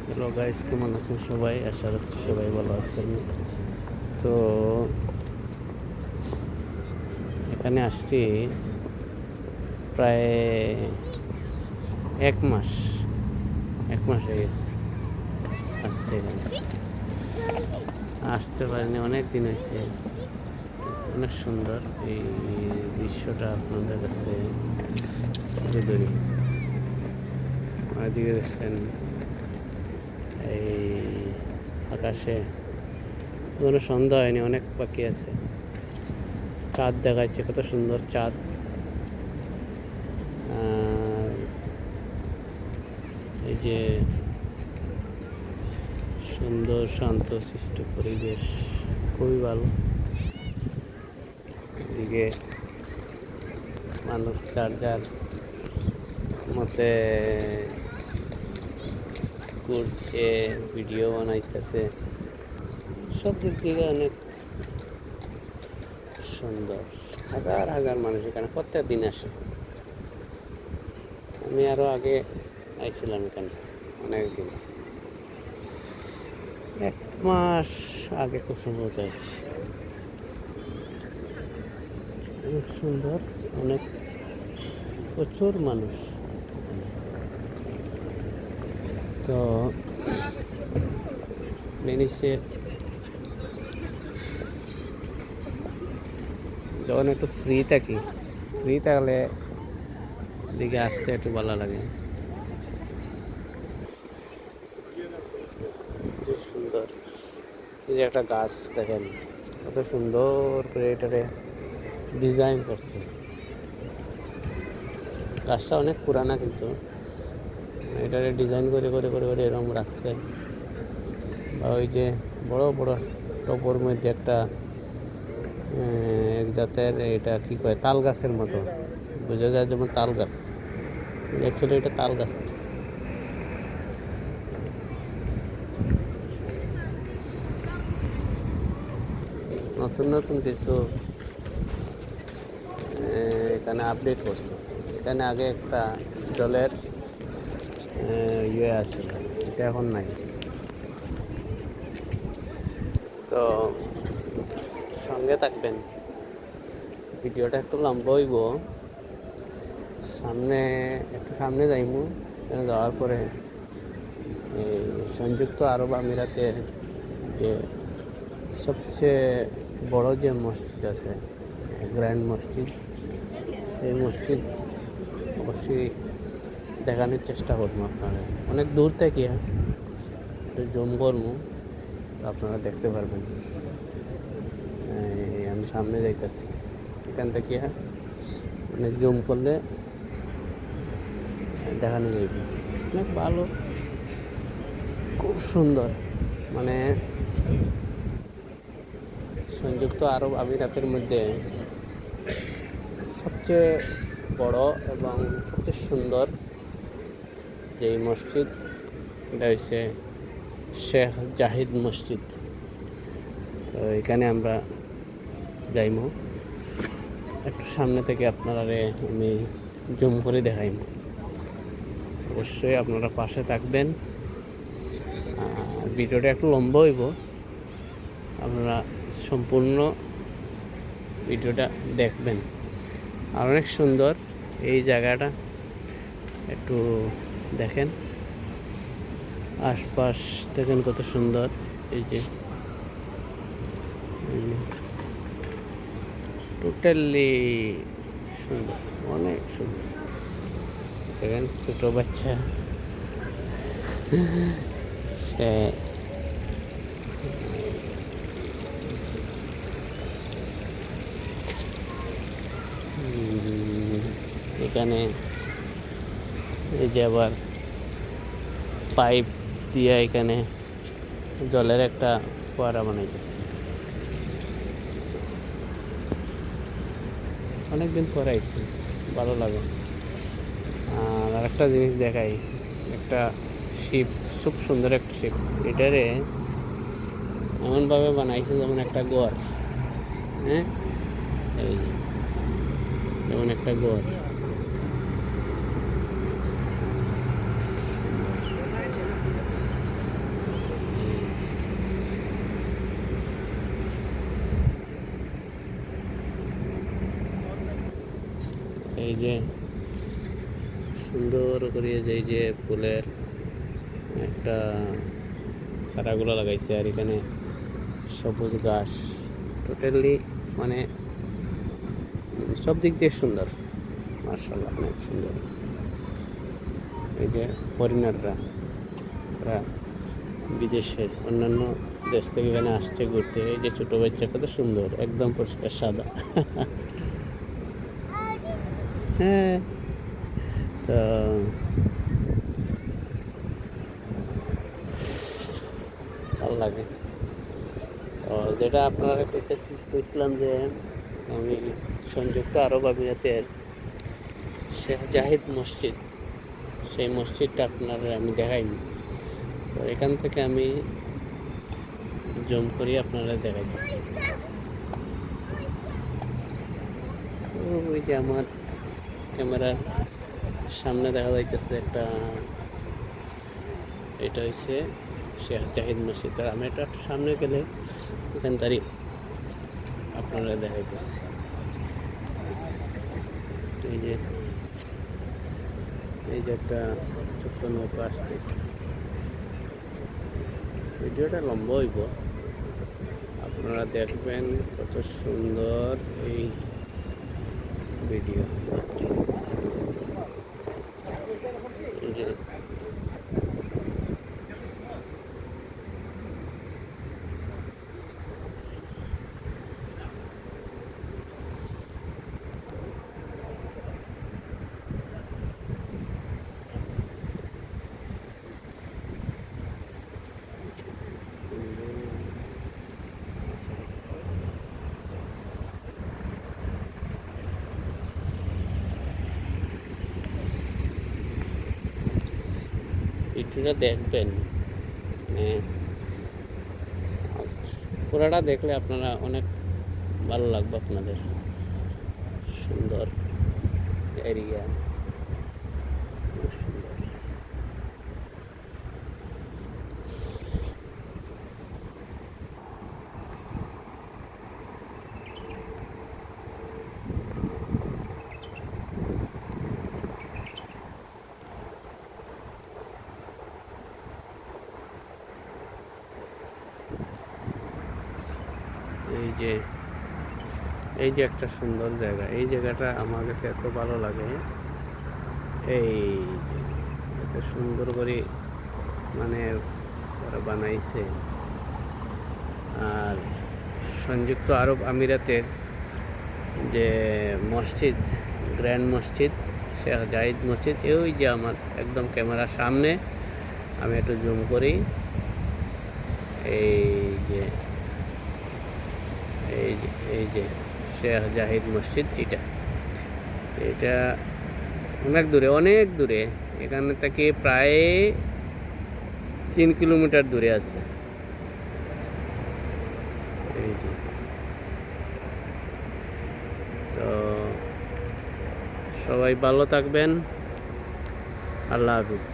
Hello guys, কেমন আছেন সবাই? আশা রাখছি সবাই ভালো আছেন। তো এখানে আসছি প্রায় এক মাস হয়ে গেছে আসছে এখানে। আসতে পারিনি, অনেক দিন হয়েছে। অনেক সুন্দর এই দৃশ্যটা আপনাদের কাছে তুলে ধরি। ওইদিকে দেখছেন এই আকাশে কোনো সন্ধ্যা হয়নি, অনেক বাকি আছে। চাঁদ দেখাচ্ছে, কত সুন্দর চাঁদ। আর এই যে সুন্দর শান্ত সৃষ্ট পরিবেশ, খুবই ভালো। এদিকে মানুষ যার যার মতে ঘুরছে, ভিডিও বানাইতেছে। সব দিক থেকে অনেক সুন্দর। হাজার হাজার মানুষ এখানে প্রত্যেক দিন আসে। আমি আরও আগে আইছিলাম এখানে, অনেক দিন, এক মাস আগে খুব সম্ভবত আছি। অনেক সুন্দর, অনেক প্রচুর মানুষ। তো ভেনিসে যখন একটু ফ্রি থাকলে দিকে আসতে একটু ভালো লাগে। সুন্দর, এই যে একটা গাছ দেখেন, কত সুন্দর করে এটারে ডিজাইন করছে। গাছটা অনেক পুরানা, কিন্তু এটারে ডিজাইন করে করে করে করে এরকম রাখছে। বা ওই যে বড় বড় টপর মধ্যে একটা এক জাতের, এটা কি কয়, তাল গাছের মতো বোঝা যায়, যেমন তাল গাছ। অ্যাকচুয়ালি এটা তাল গাছ না। নতুন নতুন কিছু এখানে আপডেট করছে। এখানে আগে একটা জলের ইয়ে আছে, এটা এখন নাই। তো সঙ্গে থাকবেন, ভিডিওটা একটু লম্বা হইব। সামনে যাইমু। যাওয়ার পরে এই সংযুক্ত আরব আমিরাতের যে সবচেয়ে বড় যে মসজিদ আছে, গ্র্যান্ড মসজিদ, সেই মসজিদ অবশ্যই দেখানোর চেষ্টা করবো আপনারা। অনেক দূর থেকে জুম করবো, তো আপনারা দেখতে পারবেন। আমি সামনে যাইতেছি, এখান থেকে মানে জুম করলে দেখানো যাবে। অনেক ভালো, খুব সুন্দর। মানে সংযুক্ত আরব আমিরাতের মধ্যে সবচেয়ে বড় এবং সবচেয়ে সুন্দর যে মসজিদ, এটা হচ্ছে শেখ জাহিদ মসজিদ। তো এখানে আমরা যাইমু, একটু সামনে থেকে আপনারা আমি জুম করে দেখাইমু। অবশ্যই আপনারা পাশে থাকবেন। ভিডিওটা একটু লম্বা হইব, আপনারা সম্পূর্ণ ভিডিওটা দেখবেন। আর অনেক সুন্দর এই জায়গাটা, একটু দেখেন আশপাশ, দেখেন কত সুন্দর। এই যে টোটালি সুন্দর, অনেক সুন্দর। দেখেন ছোট বাচ্চা, সে এখানে এই যে আবার পাইপ দিয়ে এখানে জলের একটা ফোয়ারা বানাইছে। অনেকদিন পরে আইছি, ভালো লাগে। আর আরেকটা জিনিস দেখাই, একটা শিপ, খুব সুন্দর একটা শিপ। এটারে এমনভাবে বানাইছে যেমন একটা ঘর। হ্যাঁ, এই যেমন একটা ঘর। যে সুন্দর করে এই যে ফুলের একটা চারাগুলো লাগাইছে, আর এখানে সবুজ ঘাস, টোটালি মানে সব দিক দিয়ে সুন্দর, মার্শাল্লাহ অনেক সুন্দর। এই যে ফরেনাররা, তারা বিদেশের অন্যান্য দেশ থেকে এখানে আসছে ঘুরতে। এই যে ছোটো বাচ্চা কত সুন্দর, একদম পরিষ্কার সাদা। হ্যাঁ, তো ভালো লাগে। তো যেটা আপনারা কইছিলাম যে আমি সংযুক্ত আরব আমিরাতের শেখ জাহিদ মসজিদ, সেই মসজিদটা আপনারা আমি দেখাইনি। তো এখান থেকে আমি জুম করি আপনারা দেখাইতেছি। ওই যে আমার ক্যামেরার সামনে দেখা যাইতেছে একটা, এটা হচ্ছে শেখ জাহিদ মসজিদ। আর আমি এটা সামনে গেলে এখান তারই আপনারা দেখাইতেছি। এই যে একটা ছোট্ট নৌকা আসছে। ভিডিওটা লম্বা হইব, আপনারা দেখবেন কত সুন্দর এই ভিডিও। ভিডিওটা দেখবেন, পুরাটা দেখলে আপনারা অনেক ভালো লাগবে আপনাদের। সুন্দর এরিয়া, এই যে একটা সুন্দর জায়গা। এই জায়গাটা আমার কাছে এত ভালো লাগে। এই যে এত সুন্দর করে মানে ওরা বানাইছে। আর সংযুক্ত আরব আমিরাতের যে মসজিদ, গ্র্যান্ড মসজিদ, শেখ জাহিদ মসজিদ, ওই যে আমার একদম ক্যামেরার সামনে, আমি একটু জুম করি। এই যে শেখ জাহিদ মসজিদ, এটা অনেক দূরে, অনেক দূরে, এখানে থেকে প্রায় 3 কিলোমিটার দূরে আছে। এই যে, তো সবাই ভালো থাকবেন, আল্লাহ হাফিজ।